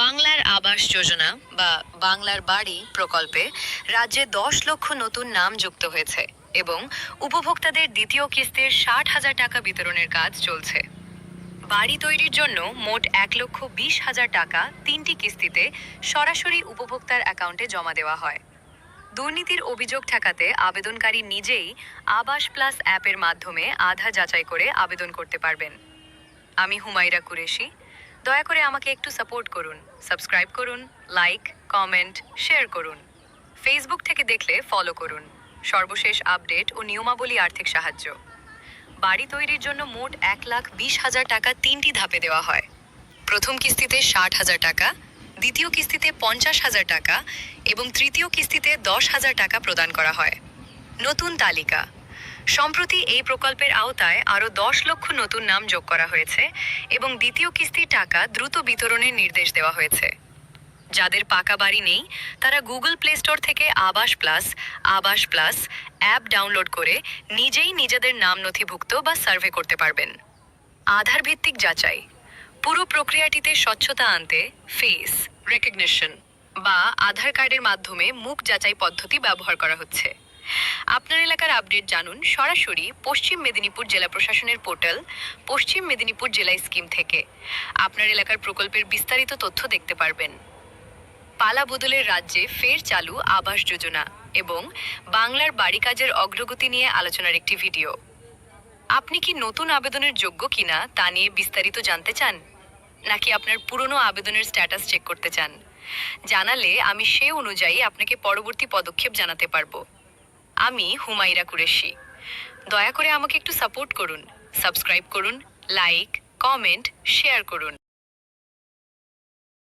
বাংলার আবাস যোজনা বা বাংলার বাড়ি প্রকল্পে রাজ্যে 10 লক্ষ নতুন নাম যুক্ত হয়েছে এবং উপভোক্তাদের দ্বিতীয় কিস্তির 60,000 টাকা বিতরণের কাজ চলছে। বাড়ি তৈরির জন্য মোট 1,20,000 টাকা 3টি কিস্তিতে সরাসরি উপভোক্তার অ্যাকাউন্টে জমা দেওয়া হয়। দুর্নীতির অভিযোগ ঠেকাতে আবেদনকারী নিজেই আবাস প্লাস অ্যাপের মাধ্যমে আধার যাচাই করে আবেদন করতে পারবেন। আমি হুমায়রা কুরেশি। দয়া করে আমাকে একটু সাপোর্ট করুন, সাবস্ক্রাইব করুন, লাইক, কমেন্ট, শেয়ার করুন। ফেসবুক থেকে দেখলে ফলো করুন। সর্বশেষ আপডেট ও নিয়মাবলী আর্থিক সাহায্য। বাড়ি তৈরির জন্য মোট 1,20,000 টাকা 3টি ধাপে দেওয়া হয়। প্রথম কিস্তিতে 60,000 টাকা, দ্বিতীয় কিস্তিতে 50,000 টাকা এবং তৃতীয় কিস্তিতে 10,000 টাকা প্রদান করা হয়। নতুন তালিকা। সম্প্রতি এই প্রকল্পের আওতায় আরও 10 লক্ষ নতুন নাম যোগ করা হয়েছে এবং দ্বিতীয় কিস্তির টাকা দ্রুত বিতরণের নির্দেশ দেওয়া হয়েছে। যাদের পাকা বাড়ি নেই তারা গুগল প্লে স্টোর থেকে আবাস প্লাস অ্যাপ ডাউনলোড করে নিজেই নিজেদের নাম নথিভুক্ত বা সার্ভে করতে পারবেন। আধার ভিত্তিক যাচাই। পুরো প্রক্রিয়াটিতে স্বচ্ছতা আনতে ফেস রেকগনিশন বা আধার কার্ডের মাধ্যমে মুখ যাচাই পদ্ধতি ব্যবহার করা হচ্ছে। আপনার এলাকার আপডেট জানুন সরাসরি পশ্চিম মেদিনীপুর জেলা প্রশাসনের পোর্টাল পশ্চিম মেদিনীপুর জেলা স্কিম থেকে। আপনার এলাকার প্রকল্পের বিস্তারিত তথ্য দেখতে পারবেন। পালা বদলের রাজ্যে ফের চালু আবাস যোজনা এবং বাংলার বাড়ি কাজের অগ্রগতি নিয়ে আলোচনার একটি ভিডিও। আপনি কি নতুন আবেদনের যোগ্য কিনা তা নিয়ে বিস্তারিত জানতে চান, নাকি আপনার পুরনো আবেদনের স্ট্যাটাস চেক করতে চান? জানালে আমি সে অনুযায়ী আপনাকে পরবর্তী পদক্ষেপ জানাতে পারবো। আমি হুমায়রা কুরেশি। দয়া করে আমাকে একটু সাপোর্ট করুন, সাবস্ক্রাইব করুন, লাইক, কমেন্ট, শেয়ার করুন।